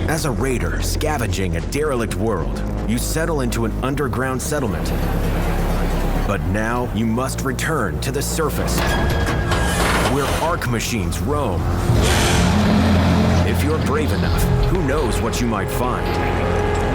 As a raider scavenging a derelict world, you settle into an underground settlement. But now you must return to the surface, where Ark machines roam. If you're brave enough, who knows what you might find?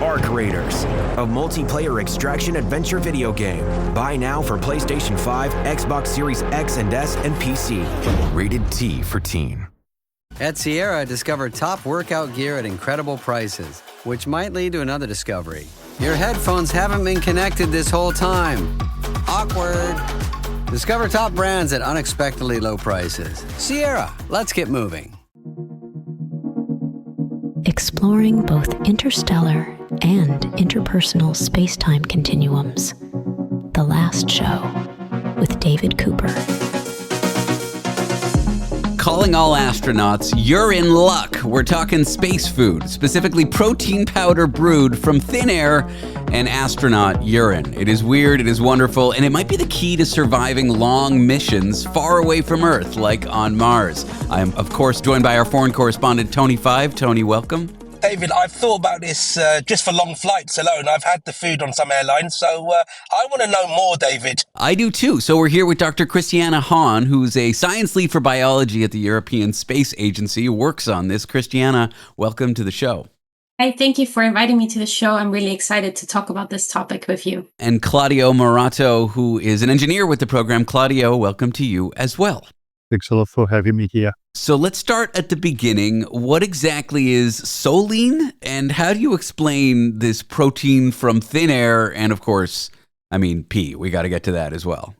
Ark Raiders, a multiplayer extraction adventure video game. Buy now for PlayStation 5, Xbox Series X and S, and PC. Rated T for teen. At Sierra, discover top workout gear at incredible prices, which might lead to another discovery. Your headphones haven't been connected this whole time. Awkward. Discover top brands at unexpectedly low prices. Sierra, let's get moving. Exploring both interstellar and interpersonal space-time continuums. The Last Show with David Cooper. Calling all astronauts, you're in luck. We're talking space food, specifically protein powder brewed from thin air and astronaut urine. It is weird, it is wonderful, and it might be the key to surviving long missions far away from Earth, like on Mars. I am, of course, joined by our foreign correspondent, Tony Five. Tony, welcome. David, I've thought about this just for long flights alone. I've had the food on some airlines, so I want to know more, David. I do too. So we're here with Dr. Christiane Hahn, who's a science lead for biology at the European Space Agency, who works on this. Christiane, welcome to the show. Hi, thank you for inviting me to the show. I'm really excited to talk about this topic with you. And Claudio Moratto, who is an engineer with the program. Claudio, welcome to you as well. Thanks a lot for having me here. So let's start at the beginning. What exactly is Solein, and how do you explain this protein from thin air and, of course, pee? We got to get to that as well.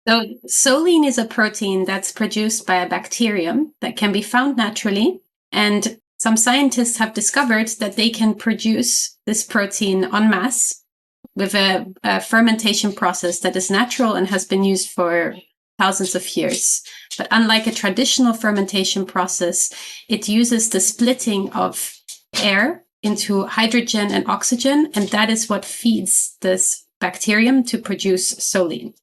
So Solein is a protein that's produced by a bacterium that can be found naturally. And some scientists have discovered that they can produce this protein en masse with a fermentation process that is natural and has been used for thousands of years. But unlike a traditional fermentation process, it uses the splitting of air into hydrogen and oxygen, and that is what feeds this bacterium to produce Solein.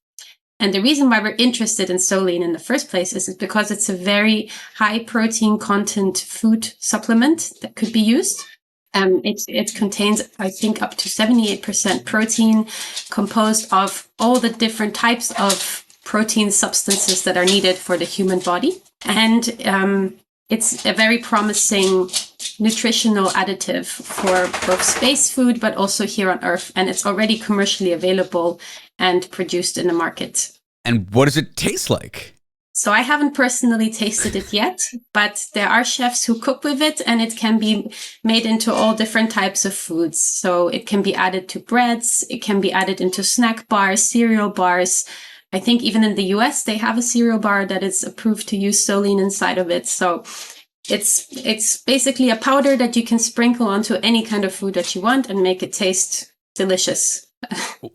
And the reason why we're interested in Solein in the first place is because it's a very high protein content food supplement that could be used. It contains, I think, up to 78% protein, composed of all the different types of protein substances that are needed for the human body. And it's a very promising nutritional additive for both space food, but also here on Earth. And it's already commercially available and produced in the market. And what does it taste like? So I haven't personally tasted it yet, but there are chefs who cook with it, and it can be made into all different types of foods. So it can be added to breads, it can be added into snack bars, cereal bars. I think even in the US, they have a cereal bar that is approved to use Solein inside of it. So it's basically a powder that you can sprinkle onto any kind of food that you want and make it taste delicious.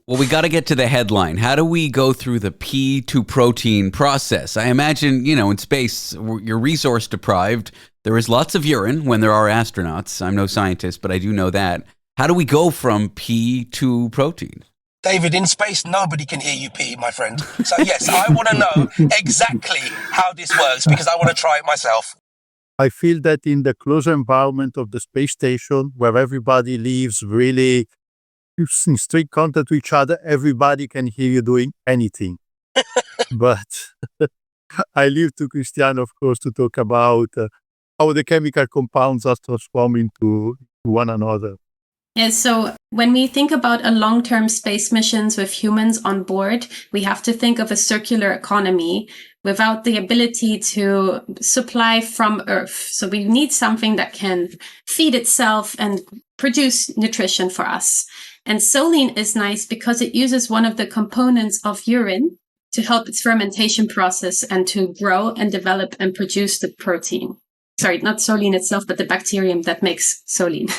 Well, we got to get to the headline. How do we go through the pea to protein process? I imagine, in space, you're resource deprived. There is lots of urine when there are astronauts. I'm no scientist, but I do know that. How do we go from pea to protein? David, in space, nobody can hear you pee, my friend. So yes, I want to know exactly how this works because I want to try it myself. I feel that in the closer environment of the space station, where everybody lives really in strict contact with each other, everybody can hear you doing anything. But I leave to Christiane, of course, to talk about how the chemical compounds are transformed into one another. Yeah, so when we think about a long-term space missions with humans on board, we have to think of a circular economy without the ability to supply from Earth. So we need something that can feed itself and produce nutrition for us. And Solein is nice because it uses one of the components of urine to help its fermentation process and to grow and develop and produce the protein. Sorry, not Solein itself, but the bacterium that makes Solein.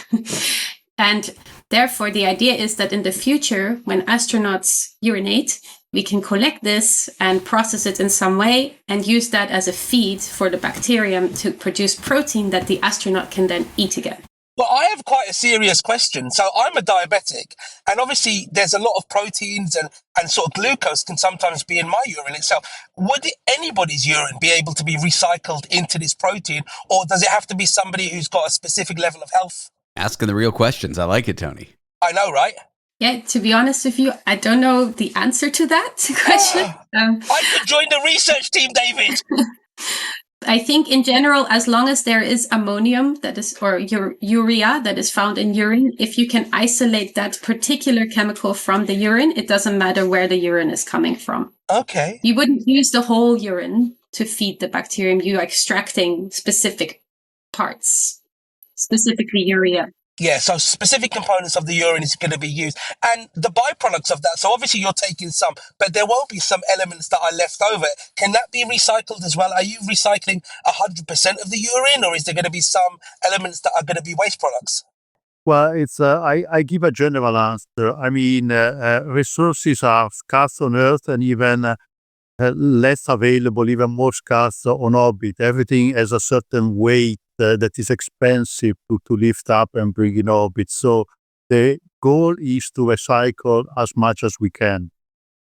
And therefore, the idea is that in the future, when astronauts urinate, we can collect this and process it in some way and use that as a feed for the bacterium to produce protein that the astronaut can then eat again. But I have quite a serious question. So I'm a diabetic, and obviously there's a lot of proteins and sort of glucose can sometimes be in my urine itself. Would anybody's urine be able to be recycled into this protein, or does it have to be somebody who's got a specific level of health? Asking the real questions. I like it, Tony. I know, right? Yeah, to be honest with you, I don't know the answer to that question. I could join the research team, David. I think in general, as long as there is ammonium that is, or urea that is found in urine, if you can isolate that particular chemical from the urine, it doesn't matter where the urine is coming from. Okay. You wouldn't use the whole urine to feed the bacterium. You're extracting specific parts, specifically urea. Yeah, so specific components of the urine is going to be used. And the byproducts of that, so obviously you're taking some, but there will be some elements that are left over. Can that be recycled as well? Are you recycling 100% of the urine, or is there going to be some elements that are going to be waste products? Well, it's I give a general answer. I mean, resources are scarce on Earth and even less available, even more scarce on orbit. Everything has a certain weight that is expensive to lift up and bring in orbit. So the goal is to recycle as much as we can.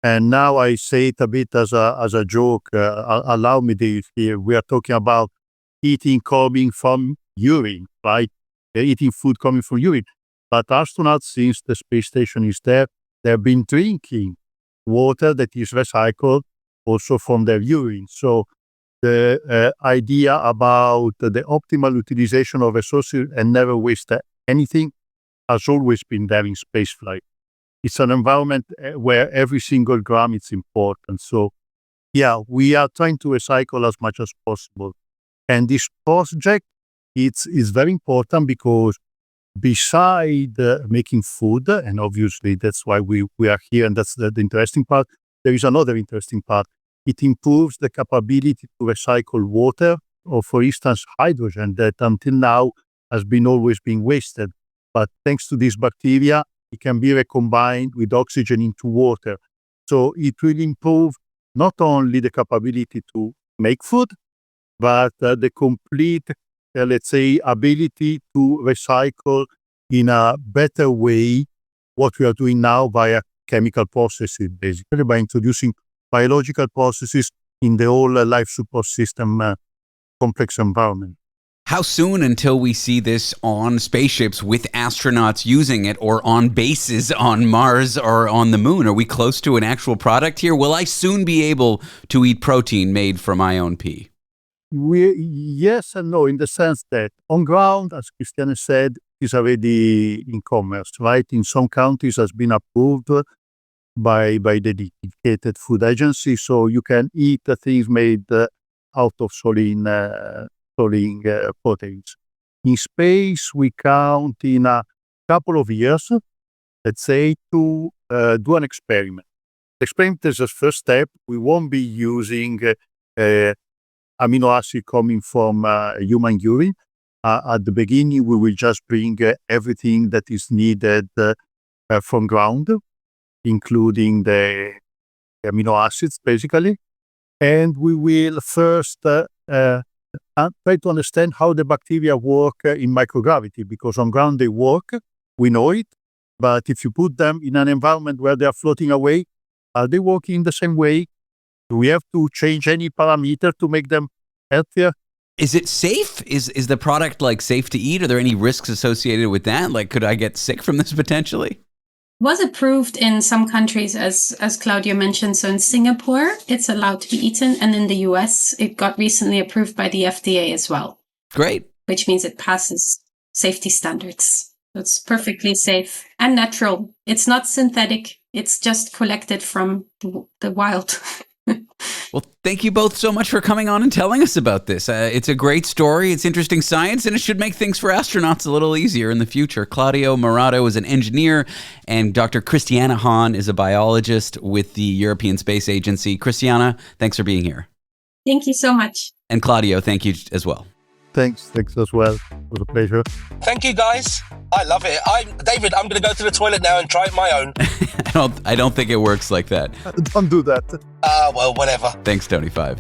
And now I say it a bit as a joke. Allow me this here. We are talking about eating coming from urine, right? They're eating food coming from urine. But astronauts, since the space station is there, they've been drinking water that is recycled also from their urine. So the idea about the optimal utilization of resources and never waste anything has always been there in spaceflight. It's an environment where every single gram is important. So, yeah, we are trying to recycle as much as possible. And this project, is very important because beside making food, and obviously that's why we are here, and that's the interesting part, there is another interesting part. It improves the capability to recycle water, or for instance, hydrogen that until now has been always being wasted. But thanks to this bacteria, it can be recombined with oxygen into water. So it will improve not only the capability to make food, but the complete, let's say, ability to recycle in a better way what we are doing now via chemical processes, basically by introducing biological processes in the whole life support system complex environment. How soon until we see this on spaceships with astronauts using it, or on bases on Mars or on the moon? Are we close to an actual product here? Will I soon be able to eat protein made from my own pee? Yes and no, in the sense that on ground, as Christiane said, is already in commerce, right? In some countries has been approved by the dedicated food agency, so you can eat the things made out of Solein proteins. In space, we count in a couple of years, let's say, to do an experiment. The experiment is the first step. We won't be using amino acid coming from human urine. At the beginning, we will just bring everything that is needed from ground, including the amino acids, basically. And we will first try to understand how the bacteria work in microgravity, because on ground they work, we know it. But if you put them in an environment where they are floating away, are they working in the same way? Do we have to change any parameter to make them healthier? Is it safe? Is the product safe to eat? Are there any risks associated with that? Could I get sick from this potentially? Was approved in some countries, as Claudio mentioned. So in Singapore, it's allowed to be eaten. And in the US, it got recently approved by the FDA as well. Great. Which means it passes safety standards. It's perfectly safe and natural. It's not synthetic. It's just collected from the wild. Well, thank you both so much for coming on and telling us about this. It's a great story. It's interesting science, and it should make things for astronauts a little easier in the future. Claudio Moratto is an engineer, and Dr. Christiane Hahn is a biologist with the European Space Agency. Christiane, thanks for being here. Thank you so much. And Claudio, thank you as well. Thanks as well. It was a pleasure. Thank you, guys. I love it. David, I'm going to go to the toilet now and try it my own. I don't think it works like that. Don't do that. Well, whatever. Thanks, Tony 5.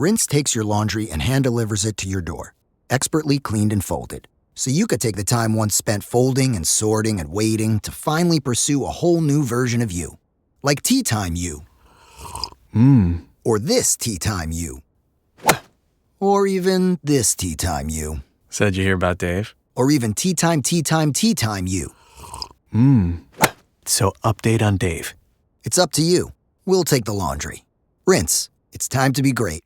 Rinse takes your laundry and hand-delivers it to your door, expertly cleaned and folded. So you could take the time once spent folding and sorting and waiting to finally pursue a whole new version of you. Like Tea Time You. Or this Tea Time You. Or even this Tea Time You. So did you hear about Dave? Or even Tea Time You. So update on Dave. It's up to you. We'll take the laundry. Rinse. It's time to be great.